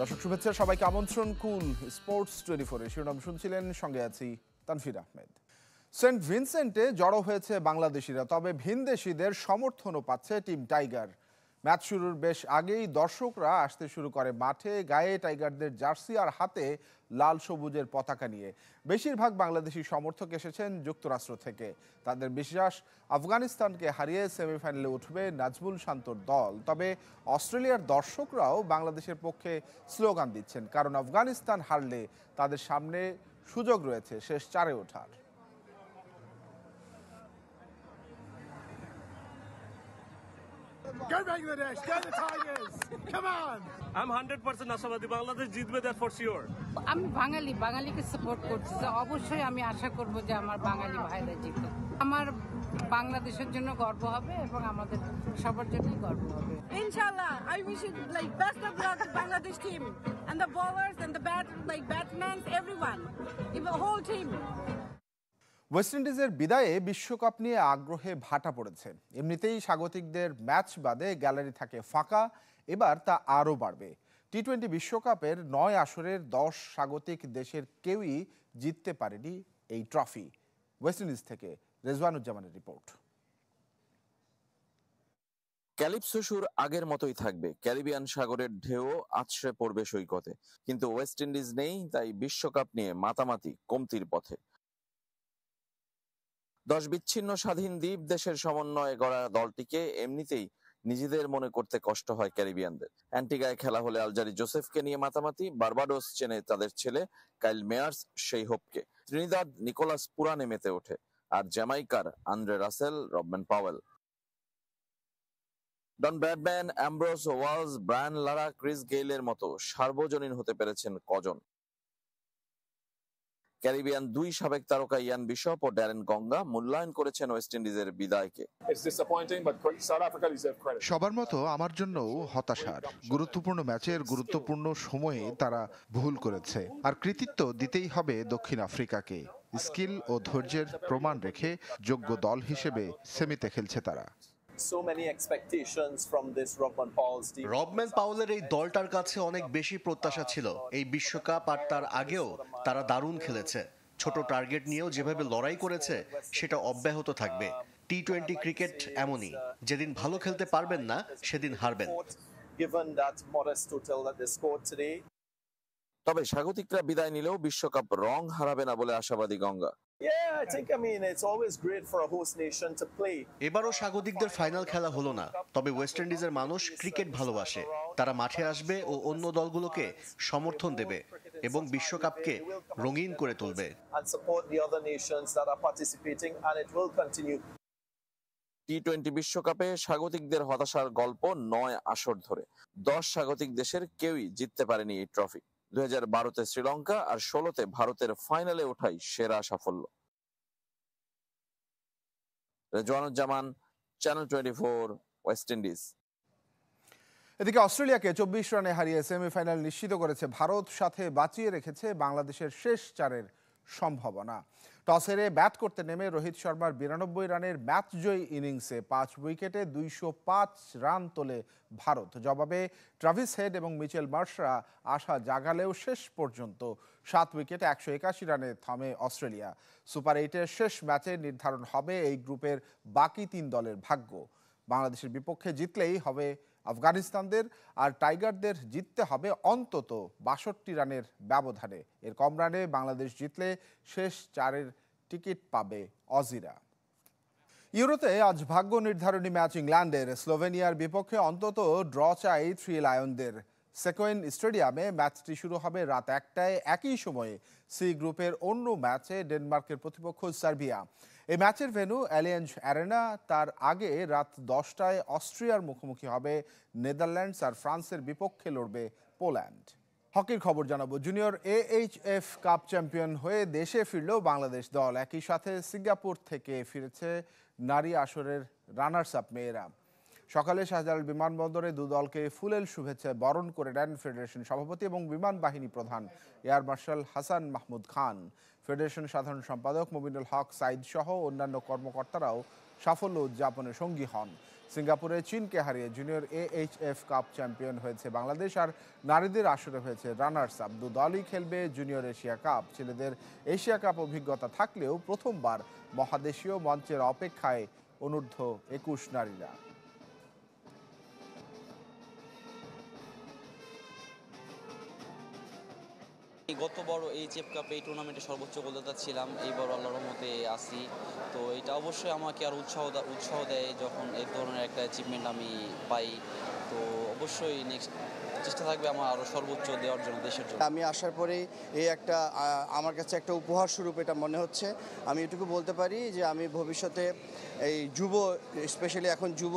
দর্শক শুভেচ্ছা, সবাইকে আমন্ত্রণ কুল স্পোর্টস 24 এর শিরোনাম শুনছিলেন, সঙ্গে আছি তানফির আহমেদ। সেন্ট ভিনসেন্টে জড়ো হয়েছে বাংলাদেশিরা, তবে ভিনদেশিদের সমর্থনও পাচ্ছে টিম টাইগার। ম্যাচ শুরুর বেশ আগেই দর্শকরা আসতে শুরু করে মাঠে, গায়ে টাইগারদের জার্সি আর হাতে লাল সবুজের পতাকা নিয়ে। বেশিরভাগ বাংলাদেশি সমর্থক এসেছেন যুক্তরাষ্ট্র থেকে। তাদের বিশ্বাস, আফগানিস্তানকে হারিয়ে সেমিফাইনালে উঠবে নাজমুল শান্তর দল। তবে অস্ট্রেলিয়ার দর্শকরাও বাংলাদেশের পক্ষে স্লোগান দিচ্ছেন, কারণ আফগানিস্তান হারলে তাদের সামনে সুযোগ রয়েছে শেষ চারে ওঠার। Go Bangladesh, go the Tigers, come on! I'm 100% আশাবাদী বাংলাদেশ জিতবে, দ্যাট ফর শিওর। আমি বাঙালিকে সাপোর্ট করছি, তো অবশ্যই আমি আশা করব যে আমার বাঙালি ভাইরা জিতবে। আমার বাংলাদেশের জন্য গর্ব হবে এবং আমাদের সবার জন্যই গর্ব হবে। Inshallah, I wish it like best of luck to Bangladesh team and the bowlers and the batsmen, everyone, even the whole team. West ইন্ডিজের বিদায়ে বিশ্বকাপ নিয়ে আগ্রহে ভাটা পড়েছে। এমনিতেই স্বাগতিকদের ম্যাচ বাদে গ্যালারি থাকে ফাঁকা, এবার তা আরও বাড়বে। টি-20 বিশ্বকাপের 9 আসরের 10 স্বাগতিক দেশের কেউই জিততে পারেনি এই ট্রফি। ওয়েস্ট ইন্ডিজ থেকে রেজওয়ানুজ্জামানের রিপোর্ট। ক্যালিপসো সুর আগের মতোই থাকবে, ক্যারিবিয়ান সাগরের ঢেউ আছড়ে পড়বে সৈকতে, কিন্তু ওয়েস্ট ইন্ডিজ নেই, তাই বিশ্বকাপ নিয়ে মাতামাতি কমতির পথে। 10 বিচ্ছিন্ন স্বাধীন দ্বীপ দেশের সমন্বয়ে গড়া দলটিকে এমনিতেই নিজেদের মনে করতে কষ্ট হয় ক্যারিবিয়ানদের। অ্যান্টিগায় খেলা হলে আলজারি জোসেফকে নিয়ে মাতামাতি, বারবাডোস চেনে তাদের ছেলে কাইল মেয়ার্স সেই হোপকে, ত্রিনিদাদ নিকোলাস পুরানে মেতে ওঠে, আর জ্যামাইকার Andre Russell, Rovman Powell. Don Bradman, Ambrose Walsh, Brian Lara, Chris গেইলের মতো সার্বজনীন হতে পেরেছেন কজন? ক্যারিবিয়ান 2 সাবেক তারকা ইয়ান বিশপ ও ড্যারেন গঙ্গা মূল্যায়ন করেছেন ওয়েস্ট ইন্ডিজের বিদায়কে। সবার মতো আমার জন্যও হতাশার। গুরুত্বপূর্ণ ম্যাচের গুরুত্বপূর্ণ সময়ে তারা ভুল করেছে, আর কৃতিত্ব দিতেই হবে দক্ষিণ আফ্রিকাকে। স্কিল ও ধৈর্যের প্রমাণ রেখে যোগ্য দল হিসেবে সেমিতে খেলছে তারা। রবম্যান পাওয়েলের এই দলটার কাছে অনেক বেশি প্রত্যাশা ছিল এই বিশ্বকাপ, আর তার আগেও তারা দারুণ খেলেছে। ছোট টার্গেট নিয়েও যেভাবে লড়াই করেছে সেটা অব্যাহত থাকবে। টি-20 ক্রিকেট এমনই, যেদিন ভালো খেলতে পারবেন না সেদিন হারবেন। তবে স্বাগতিকরা বিদায় নিলেও বিশ্বকাপ রং হারাবে না বলে আশাবাদী গঙ্গা। এবারও স্বাগতিকদের ফাইনাল খেলা হলো না, তবে ওয়েস্ট ইন্ডিজের মানুষ ক্রিকেট ভালোবাসে। তারা মাঠে আসবে ও অন্য দলগুলোকে সমর্থন দেবে এবং বিশ্বকাপকে রঙিন করে তুলবে। টি-20 বিশ্বকাপে স্বাগতিকদের হতাশার গল্প 9 আসর ধরে 10 স্বাগতিক দেশের কেউই জিততে পারেনি এই ট্রফি। 2012-তে শ্রীলঙ্কা আর 16-তে ভারতের ফাইনালে ওঠাই সেরা সাফল্য। Rezwanuzzaman, channel 24, West Indies. এদিকে অস্ট্রেলিয়াকে 24 রানে হারিয়ে সেমিফাইনাল নিশ্চিত করেছে ভারত, সাথে বাঁচিয়ে রেখেছে বাংলাদেশের শেষ চারের সম্ভাবনা। টস হেরে ব্যাট করতে নেমে রোহিত শর্মার 92 রানের ম্যাচ জয়ী ইনিংসে 5 উইকেটে 205 রান তোলে ভারত। জবাবে ট্রাভিস হেড এবং মিচেল মার্শরা আশা জাগালেও শেষ পর্যন্ত 7 উইকেটে 181 রানে থামে অস্ট্রেলিয়া। সুপার 8-এর শেষ ম্যাচে নির্ধারণ হবে এই গ্রুপের বাকি 3 দলের ভাগ্য। বাংলাদেশের বিপক্ষে জিতলেই হবে আফগানিস্তানদের, আর টাইগারদের জিততে হবে অন্তত 62 রানের ব্যবধানে। এর কম রানে বাংলাদেশ জিতলে শেষ চারের টিকিট পাবে অজিরা। ইউরোতে আজ ভাগ্য নির্ধারণী ম্যাচ ইংল্যান্ডের। স্লোভেনিয়ার বিপক্ষে অন্তত ড্র চাই 3 লায়নদের। সেকোয়েন স্টেডিয়ামে ম্যাচটি শুরু হবে রাত 1টায়। একই সময়ে সি গ্রুপের অন্য ম্যাচে ডেনমার্কের প্রতিপক্ষ সার্বিয়া। এই ম্যাচের ভেন্যু অ্যালিয়েঞ্জ অ্যারেনা। তার আগে রাত 10টায় অস্ট্রিয়ার মুখোমুখি হবে নেদারল্যান্ডস, আর ফ্রান্সের বিপক্ষে লড়বে পোল্যান্ড। হকির খবর জানাবো। জুনিয়র AHF কাপ চ্যাম্পিয়ন হয়ে দেশে ফিরল বাংলাদেশ দল। একই সাথে সিঙ্গাপুর থেকে ফিরেছে নারী আসরের রানার্স আপ মেয়েরা। সকালে শাহজালাল বিমানবন্দরে দু দলকে ফুলেল শুভেচ্ছায় বরণ করে নেন ফেডারেশন সভাপতি এবং বিমান বাহিনী প্রধান এয়ার মার্শাল হাসান মাহমুদ খান। ফেডারেশন সাধারণ সম্পাদক মুবিনুল হক সাইদ সহ অন্যান্য কর্মকর্তারাও সাফল্য উদযাপনে সঙ্গী হন। সিঙ্গাপুরে চীনকে হারিয়ে জুনিয়র AHF কাপ চ্যাম্পিয়ন হয়েছে বাংলাদেশ, আর নারীদের আসরে হয়েছে রানার্স আপ। দু দলই খেলবে জুনিয়র এশিয়া কাপ। ছেলেদের এশিয়া কাপ অভিজ্ঞতা থাকলেও প্রথমবার মহাদেশীয় মঞ্চের অপেক্ষায় অনূর্ধ্ব 21 নারীরা। গত বড় এইচএফ কাপে এই টুর্নামেন্টে সর্বোচ্চ গোলদাতা ছিলাম, এই বড় আল্লাহর রহমতে আসি। তো এটা অবশ্যই আমাকে আর উৎসাহ দেয় যখন এই ধরনের একটা অ্যাচিভমেন্ট আমি পাই। তো অবশ্যই নেক্সট চেষ্টা থাকবে আমার আরও সর্বোচ্চ দেওয়ার জন্য দেশের জন্য। আমি আসার পরেই এই একটা আমার কাছে একটা উপহার স্বরূপ এটা মনে হচ্ছে। আমি এটুকু বলতে পারি যে আমি ভবিষ্যতে এই স্পেশালি এখন যুব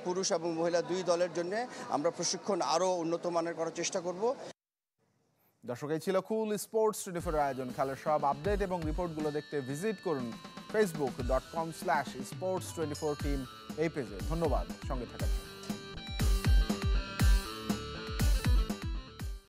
পুরুষ এবং মহিলা দুই দলের জন্য আমরা প্রশিক্ষণ আরও উন্নত মানের করার চেষ্টা করব। দর্শক, এই ছিল কুল স্পোর্টস 24 আয়োজন। খেলার সব আপডেট এবং রিপোর্টগুলো দেখতে ভিজিট করুন facebook.com/sports24team এই পেজে। ধন্যবাদ সঙ্গে থাকার জন্য।